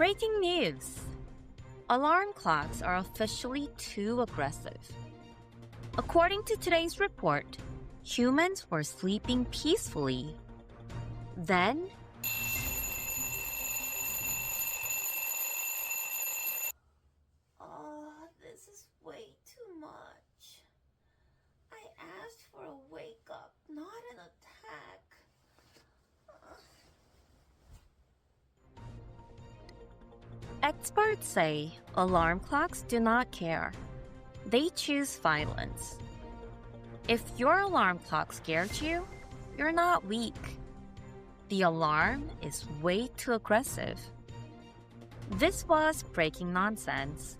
Breaking news! Alarm clocks are officially too aggressive. According to today's report, humans were sleeping peacefully. Then, this is way too much. I asked for a wake up, not an attack. experts say alarm clocks do not care. They choose violence. If your alarm clock scared you, you're not weak. The alarm is way too aggressive. This was Breaking Nonsense.